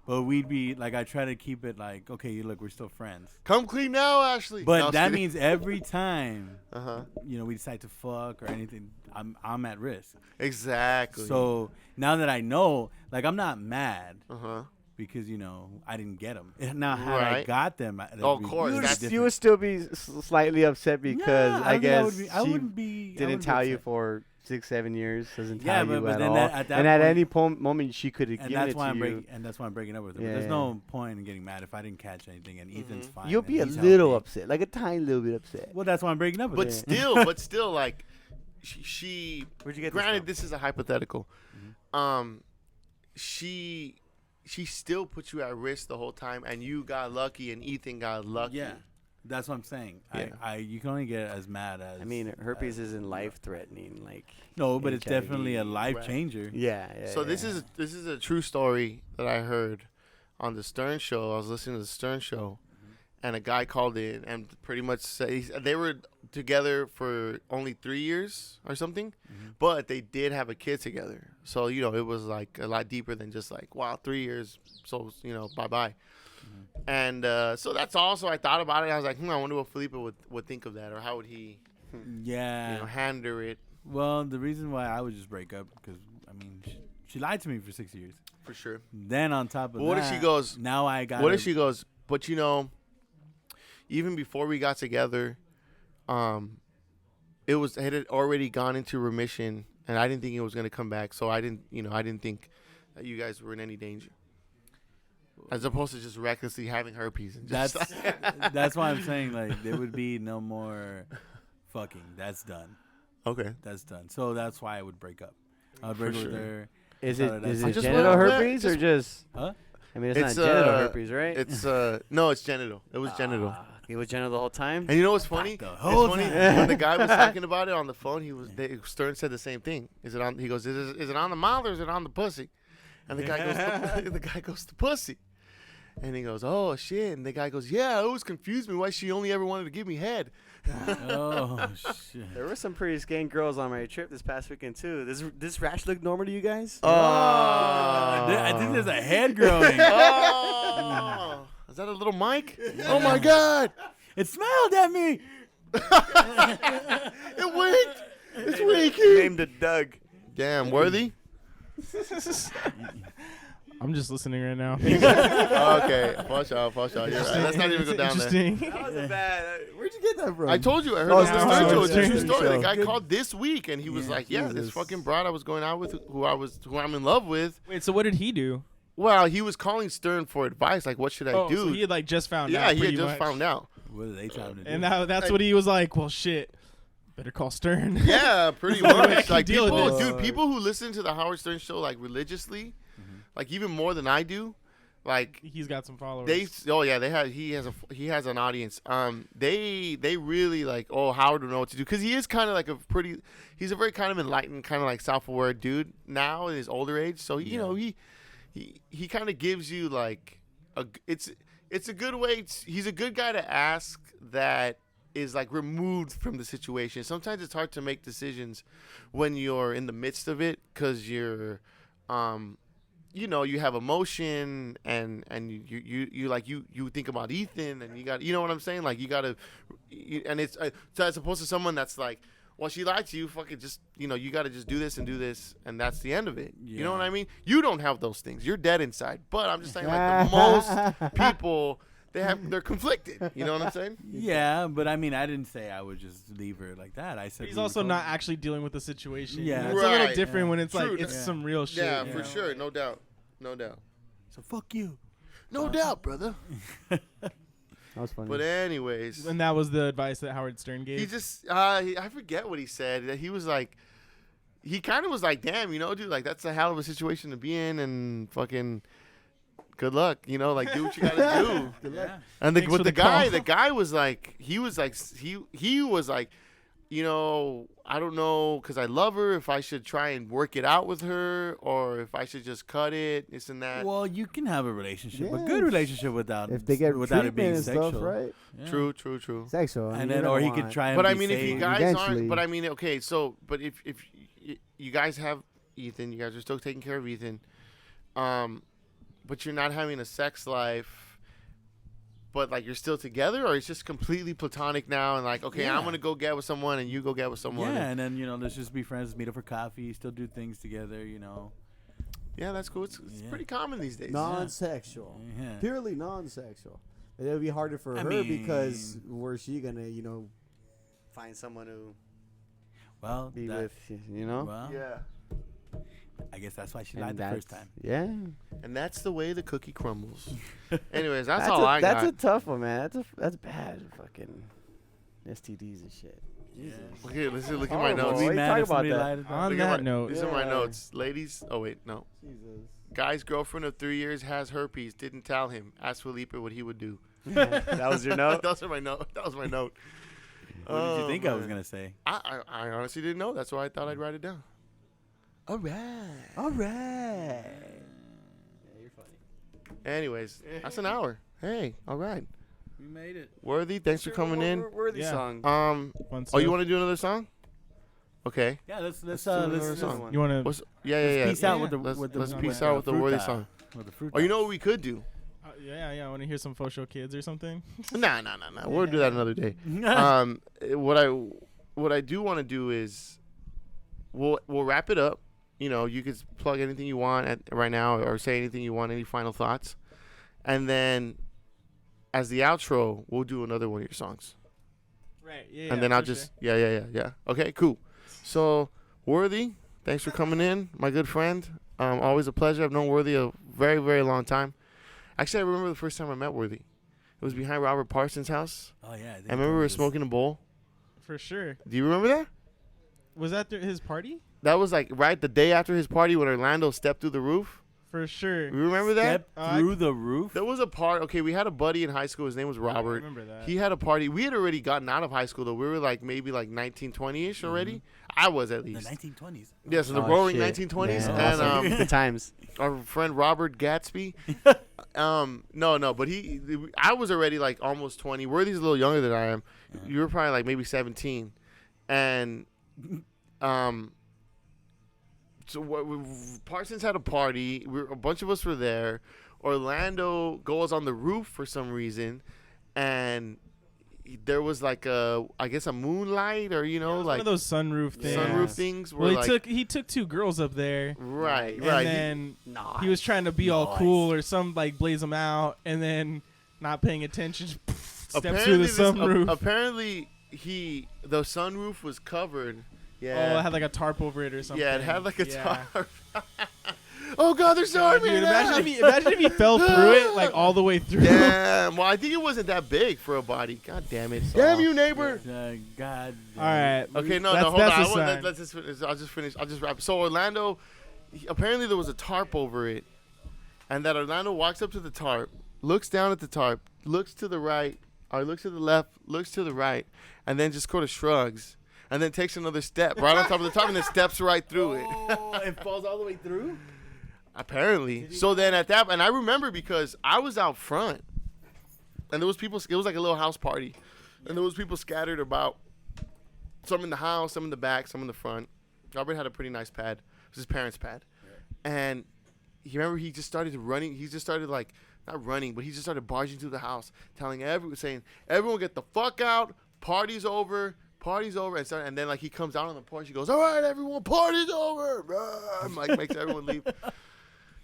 but we'd be like, I try to keep it like, okay, look, we're still friends. Come clean now, Ashley. But No, that kidding. means every time, Uh-huh. you know, we decide to fuck or anything, I'm at risk. Exactly. So now that I know, like, I'm not mad Uh-huh. because, you know, I didn't get them. Now, had I Right. got them, that'd Oh, of be course, You really would, that's you would still be slightly upset because Nah, I don't think guess I she wouldn't be. I didn't wouldn't be tell you upset. for 6-7 years. Doesn't Yeah, tell but- you but at then all. at that And at point- any moment she could have And given that's it why to I'm you. breaking. And that's why I'm breaking up with her. But Yeah, there's yeah. no point in getting mad if I didn't catch anything and Ethan's fine. You'll and be a he's little healthy. upset, like a tiny little bit upset. Well, that's why I'm breaking up with But her. still, like, she Where'd you get granted, this this is a hypothetical. She still put you at risk the whole time, and you got lucky, and Ethan got lucky. Yeah, that's what I'm saying. Yeah. You can only get as mad as. I mean, herpes isn't life threatening. Like No, but it's HIV. definitely a life Right. changer. yeah. So this is a true story that I heard on the Stern Show. I was listening to the Stern Show, and a guy called in and pretty much said they were together for only 3 years or something, but they did have a kid together. So you know it was like a lot deeper than just like, wow, 3 years. So you know, bye bye. And so that's also I thought about it. I was like, I wonder what Felipe would think of that, or how would he Yeah. handle it. Well, the reason why I would just break up because I mean she lied to me for 6 years. For sure. Then on top of But what if that, she goes, Now I got. What if she goes, but you know, even before we got together, it had already gone into remission, and I didn't think it was gonna come back. So I didn't think that you guys were in any danger, as opposed to just recklessly having herpes. And just That's why I'm saying like there would be no more fucking. That's done. okay. That's done. So that's why I would break up. I would break up with sure. her. Is I it just genital wanna- herpes or just? Huh? I mean, it's It's, not genital uh, herpes, right? It's no, it's genital. It was genital. It was genital the whole time. And you know what's funny? The It's whole funny time. when the guy was talking about it on the phone. Stern said the same thing. Is it on? He goes, is it on the mouth or is it on the pussy? And the guy goes, the guy goes, the pussy. And he goes, oh shit. And the guy goes, yeah, it always confused me why she only ever wanted to give me head. Oh shit. There were some pretty skank girls on my trip this past weekend too. This rash look normal to you guys? Oh, I think there's a head growing. Oh, is that a little mic? Oh my god. It smelled at me. It winked. It's winking. Named it Doug. Damn, Worthy. I'm just listening right now. Okay, watch out. You're right. Let's not even go down there. Interesting. That was a bad. Where'd you get that from? I told you. I heard Oh, it it's on the the Stern Stern Show. Show. It's a true Stern story. The Show. guy Good. called this week, and he was like, "Yeah, this Jesus. fucking broad I was going out with, who I'm in love with." Wait, so what did he do? Well, he was calling Stern for advice, like, "What should I do?" So he had like just found out. Yeah, he had pretty just much. found out. What are they trying to do? And that's what he was like. Well, shit. Better call Stern. Yeah, pretty I much. can Like deal with people, this. dude, people who listen to the Howard Stern show like religiously, like even more than I do, like He's got some followers. he has an audience. They really like, oh, Howard would know what to do, because he is kind of like he's a very kind of enlightened, kind of like self-aware dude now in his older age. So you know he kind of gives you like it's a good way. He's a good guy to ask that is like removed from the situation. Sometimes it's hard to make decisions when you're in the midst of it, because you're you have emotion and you think about Ethan, and you got, you know what I'm saying, like you gotta, and it's so as opposed to someone that's like, well, she lied to you, fucking just, you gotta just do this, and that's the end of it. You know what I mean? You don't have those things. You're dead inside. But I'm just saying, like, the most people, they're conflicted. You know what I'm saying? Yeah, but I mean, I didn't say I would just leave her like that. I said He's we also would not go- actually dealing with the situation. Yeah. It's a little Right. different when it's True. like it's Yeah. some real shit. Yeah, you for know? sure. No doubt. So fuck you. No doubt, brother. That was funny. But anyways, And that was the advice that Howard Stern gave. he just I forget what he said. He was like, he kind of was like, damn, dude, like that's a hell of a situation to be in, and fucking good luck, like do what you gotta do. Yeah. And Thanks for the the guy, call. the guy was like, he was like, I don't know, because I love her, if I should try and work it out with her, or if I should just cut it, this and that. Well, you can have a relationship, a Yeah, good relationship without if they get without it treatment being and sexual. stuff, right? Yeah. True. Sexual. And you then, don't or he want- could try and But I be mean, if you saved. guys Eventually. aren't, but I mean, okay, so, but if you guys have Ethan, you guys are still taking care of Ethan, but you're not having a sex life, but like you're still together, or it's just completely platonic now, and like, okay, Yeah. I'm gonna go get with someone, and you go get with someone. Yeah, and then let's just be friends, meet up for coffee, still do things together. Yeah, that's cool. It's Yeah. pretty common these days. non-sexual, Yeah. purely non-sexual. It would be harder for I her because mean- where's she gonna, Find someone who Well, be that- with, Well, Yeah, I guess that's why she And lied the first time. Yeah. and that's the way the cookie crumbles. Anyways, that's That's all I got. That's a tough one, man. That's bad. Fucking STDs and shit. Jesus. Okay, let's look at Oh, my well, notes. we Be mad talk if somebody about that. lied about On Look at that my- note, These are my Yeah. notes, ladies. Oh wait, no. Jesus. Guy's girlfriend of 3 years has herpes. Didn't tell him. Asked Felipe what he would do. That was your note. That was my note. That was my note. What did you Oh, think I was man. gonna say? I honestly didn't know. That's why I thought I'd write it down. All right. All right. Yeah, you're funny. Anyways, that's an hour. Hey, all right. We made it. Worthy, thanks for coming in. Worthy Yeah. song. fun Oh, stuff. you want to do another song? Okay. Yeah, let's do another song. one. You want to? What's yeah. peace out Yeah. with the let's, with the let's with peace the out with the worthy fruta. song. With the fruit. Oh, you know what we could do? Yeah. I want to hear some Faux Show Kids or something. Nah. We'll do that another day. What I do want to do is we'll wrap it up. You could plug anything you want right now, or say anything you want. Any final thoughts, and then as the outro, we'll do another one of your songs, Right. Yeah. and then I'll just yeah. Okay, cool. So Worthy, thanks for coming in, my good friend. Always a pleasure. I've known Worthy a very, very long time. Actually, I remember the first time I met Worthy. It was behind Robert Parsons' house. Oh yeah. I remember we were smoking a bowl. For sure. Do you remember that? Was that his party? That was like right the day after his party when Orlando stepped through the roof. For sure. You remember that? Step through the roof. There was a part. Okay, we had a buddy in high school. His name was I Robert. remember that. He had a party. We had already gotten out of high school though. We were like maybe like 1920-ish already. I was at The least. 1920s. Yes, in the Oh, roaring shit. 1920s. Man, And awesome. The times. our friend Robert Gatsby. No, but I was already like almost 20. Worthy's a little younger than I am. You were probably like maybe 17, and so Parsons had a party. A bunch of us were there. Orlando goes on the roof for some reason, and there was like I guess a moonlight or It like was one of those sunroof things. sunroof things. Where Well, like, he took 2 girls up there. right, And right. then Nice. he was trying to be all Nice. cool or some like blaze them out, and then not paying attention, steps through apparently the sunroof. apparently the sunroof was covered. Yeah. Oh, it had like a tarp over it or something. Yeah, it had like a Yeah. tarp. Oh God, they're sorry, Dude, man. imagine if he fell through it like all the way through. Damn. Well, I think it wasn't that big for a body. God damn it. Damn you, neighbor. God. All right. Okay, no, That's- hold that's on. a sign. Let's just finish. I'll just finish. I'll just wrap. So Orlando, apparently there was a tarp over it, and that Orlando walks up to the tarp, looks down at the tarp, looks to the right, or looks to the left, looks to the right, and then just sort of shrugs, and then takes another step right on top of the tarp, and then steps right through it. Oh, it falls all the way through? Apparently. So then at that, and I remember because I was out front, and there was people. It was like a little house party, and there was people scattered about. Some in the house, some in the back, some in the front. Robert had a pretty nice pad. It was his parents' pad, and he just started running. He just started like not running, but he just started barging through the house, saying everyone get the fuck out. Party's over. And then like he comes out on the porch. He goes, "All right, everyone, party's over." And, like makes everyone leave.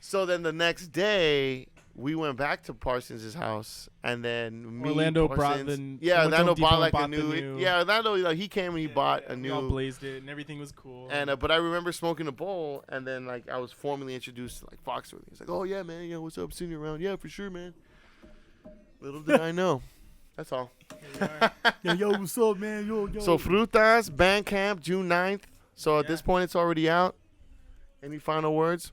So then the next day, we went back to Parsons' house, and then Orlando brought Parsons, the- yeah, went to Orlando Home Depot bought like and a bought the new, new- yeah, Orlando, he came and he bought a We all new, blazed it, and everything was cool. and but I remember smoking a bowl, and then like I was formally introduced to like Foxworthy. He's like, "Oh yeah, man, yeah, what's up, seeing you around? Yeah, for sure, man." Little did I know. That's all. Yo, what's up, man? Yo. So Frutas Bandcamp June 9th. So at this point, it's already out. Any final words?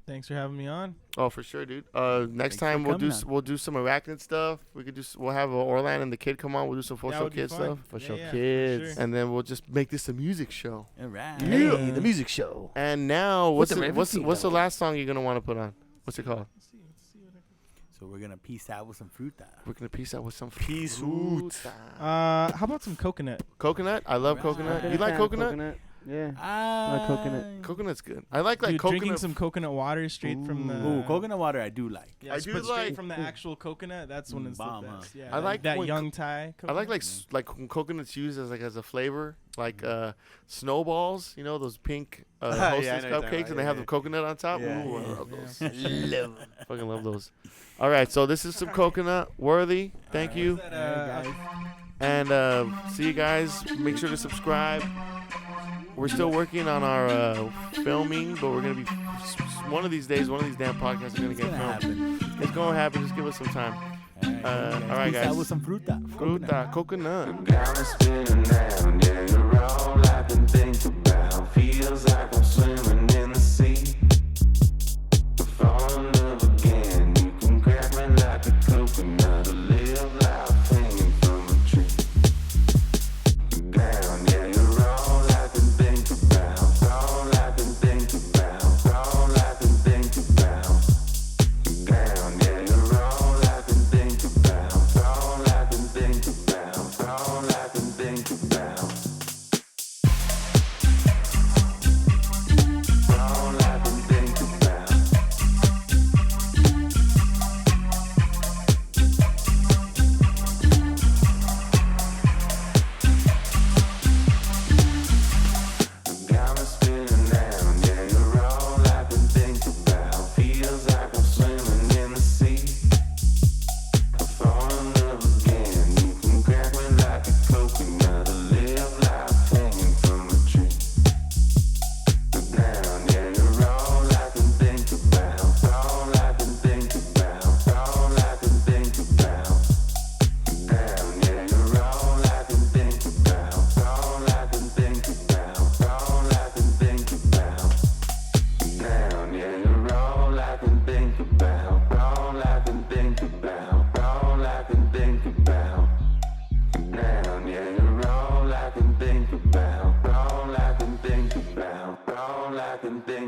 Thanks for having me on. Oh, for sure, dude. Next Thanks time for coming on. we'll do some arachnid stuff. We'll have Orlando and the kid come on. We'll do some for That show would be kids fun. stuff. For show kids. And then we'll just make this a music show. All right. Hey, the music show. And now, With what's the the last song you're gonna want to put on? What's it called? So we're gonna peace out with some fruta. We're gonna peace out with some Peace fruit. How about some coconut? Coconut. I love Right. coconut. You like coconut? Yeah. Ah, coconut. Coconut's good. I like Dude, coconut. drinking some coconut water straight from the. Ooh, coconut water I do like. Yeah, I do but straight like- from the actual coconut. That's when it's Bomb, the huh? best. Yeah, I like that when young Thai. I like coconut. like when coconut's used as a flavor, like snowballs. You know those pink Yeah, I know Hostess what you're talking cupcakes, about. and they have Yeah, the coconut on top. Yeah, Ooh, I yeah, love those. Love it. Fucking love those. All right, so this is some coconut worthy. Thank you, Is that, and see you guys. Make sure to subscribe. We're still working on our filming, but we're gonna be one of these days. One of these damn podcasts are gonna It's get gonna filmed. happen. It's gonna happen. Just give us some time. All right, all right, Peace guys. out with some fruta. Fruta, coconut. Got me spinning round, yeah, you're all I can think about. Feels like I'm swimming in the sea. Fall in love again, you can grab me like a coconut, or live life hanging from a tree. Down, yeah, you're all I can think about, all I can think about, all I can think about. Down, yeah, you're all I can think about, all I can think about, all I can think about. All I can think about. Got me spinning round, yeah, you're all I can think about. Feels like I'm swimming in the sea. I fall in love again. You can grab me like a coconut, or live life hanging from a tree. Down, yeah, you're all I can think about. All I can think about. All I can think about. Down, yeah, you're all I can think about. All I can think about. All I can think about. Down, yeah, you're all I can think about. All I can think about. All I can think about. Down, yeah, you're all I can think about. All I can think about. All I can think